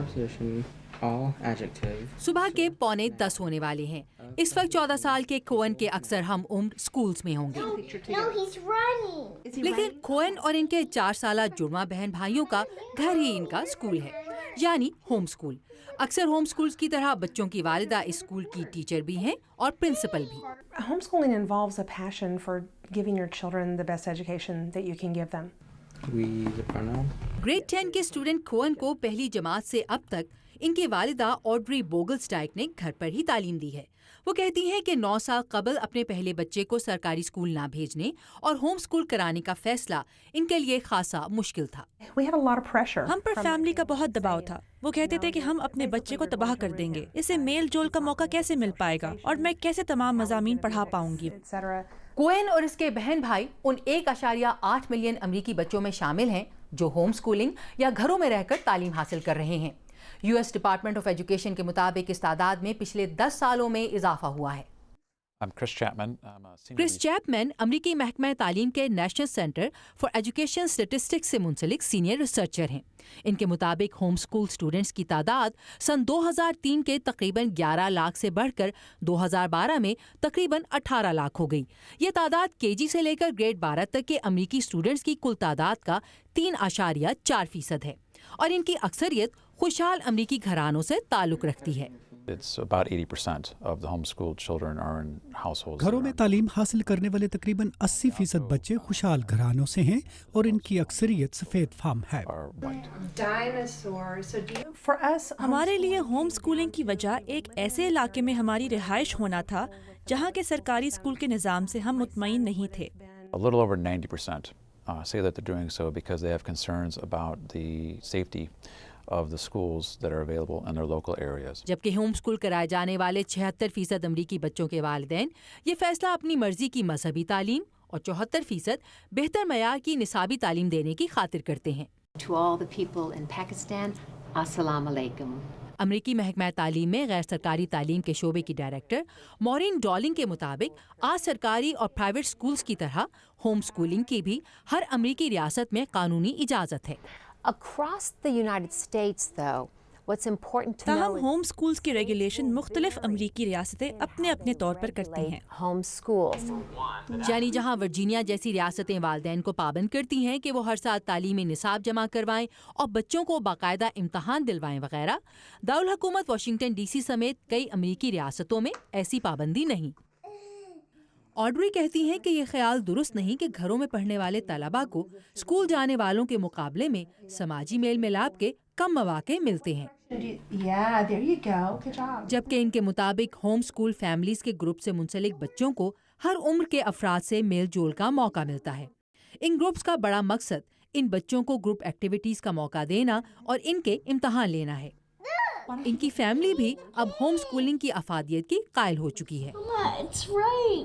preposition, all adjective. صبح کے 9:45 ہونے والے ہیں. اس وقت 14 سال کے کوئن کے اکثر ہم عمر اسکولز میں ہوں گے. No, he's running. لیکن کوئن اور ان کے 4 سالہ جڑواں بہن بھائیوں کا گھر ہی ان کا اسکول ہے، یعنی ہوم اسکول. اکثر ہوم اسکولز کی طرح بچوں کی والدہ اسکول کی ٹیچر بھی ہیں اور پرنسپل بھی. Homeschooling involves a passion for giving your children the best education that you can give them. We use a pronoun. Grade 10 کے اسٹوڈنٹ کوئن کو پہلی جماعت سے اب تک ان کی والدہ آڈری بوگلسٹائک نے گھر پر ہی تعلیم دی ہے. وہ کہتی ہیں کہ 9 سال قبل اپنے پہلے بچے کو سرکاری اسکول نہ بھیجنے اور ہوم اسکول کرانے کا فیصلہ ان کے لیے خاصا مشکل تھا. We had a lot of pressure. ہم پر فیملی کا بہت دباؤ تھا. وہ کہتے تھے کہ ہم اپنے بچے کو تباہ کر دیں گے. اسے میل جول کا موقع کیسے مل پائے گا اور میں کیسے تمام مضامین پڑھا پاؤں گی. etc. کوئن اور اس کے بہن بھائی ان 1.8 ملین امریکی بچوں میں شامل ہیں جو ہوم اسکولنگ یا گھروں میں رہ کر تعلیم حاصل کر رہے ہیں. U S department of education کے مطابق اس تعداد میں پچھلے 10 سالوں میں اضافہ ہوا ہے. کرس چیپمن امریکی محکمہ تعلیم کے national centre for education statistics سے منسلک سینئر ریسرچر ہیں. ان کے مطابق ہوم اسکول اسٹوڈنٹس کی تعداد سن 2003 کے تقریباً 11 لاکھ سے بڑھ کر 2012 میں تقریباً 18 لاکھ ہو گئی. یہ تعداد کے جی سے لے کر گریڈ 12 تک کے امریکی اسٹوڈنٹس کی کل تعداد کا 3.4% ہے اور ان کی اکثریت خوشحال امریکی گھرانوں سے تعلق رکھتی ہے. It's about 80% of the homeschooled children are in households. گھروں میں تعلیم حاصل کرنے والے تقریباً 80% بچے خوشحال گھرانوں سے ہیں اور ان کی اکثریت سفید فام ہے. For us, ہمارے لیے ہوم اسکولنگ کی وجہ ایک ایسے علاقے میں ہماری رہائش ہونا تھا جہاں کے سرکاری اسکول کے نظام سے ہم مطمئن نہیں تھے. A little over 90% say that they're doing so because they have concerns about the safety of the schools that are available in their local areas. جبکہ ہوم اسکول کرائے جانے والے 76% امریکی بچوں کے والدین یہ فیصلہ اپنی مرضی کی مذہبی تعلیم اور 74% بہتر معیار کی نصابی تعلیم دینے کی خاطر کرتے ہیں. To all the people in Pakistan, Assalamu alaikum. امریکی محکمہ تعلیم میں غیر سرکاری تعلیم کے شعبے کی ڈائریکٹر مورین ڈالنگ کے مطابق آج سرکاری اور پرائیویٹ اسکولز کی طرح ہوم اسکولنگ کی بھی ہر امریکی ریاست میں قانونی اجازت ہے. Across the United States, though, what's important to know تاہم is ہوم اسکولز کی ریگولیشن مختلف امریکی ریاستیں اپنے اپنے طور پر کرتی ہیں. home schools. یعنی جہاں ورجینیا جیسی ریاستیں والدین کو پابند کرتی ہیں کہ وہ ہر سال تعلیمی نصاب جمع کروائیں اور بچوں کو باقاعدہ امتحان دلوائیں وغیرہ، دارالحکومت واشنگٹن ڈی سی سمیت کئی امریکی ریاستوں میں ایسی پابندی نہیں. آڈری کہتی ہیں کہ یہ خیال درست نہیں کہ گھروں میں پڑھنے والے طلباء کو اسکول جانے والوں کے مقابلے میں سماجی میل ملاپ کے کم مواقع ملتے ہیں. yeah, there you go. Good job. جبکہ ان کے مطابق ہوم اسکول فیملیز کے گروپ سے منسلک بچوں کو ہر عمر کے افراد سے میل جول کا موقع ملتا ہے. ان گروپس کا بڑا مقصد ان بچوں کو گروپ ایکٹیویٹیز کا موقع دینا اور ان کے امتحان لینا ہے. ان کی فیملی بھی اب ہوم اسکولنگ کی افادیت کی قائل ہو چکی ہے. It's right.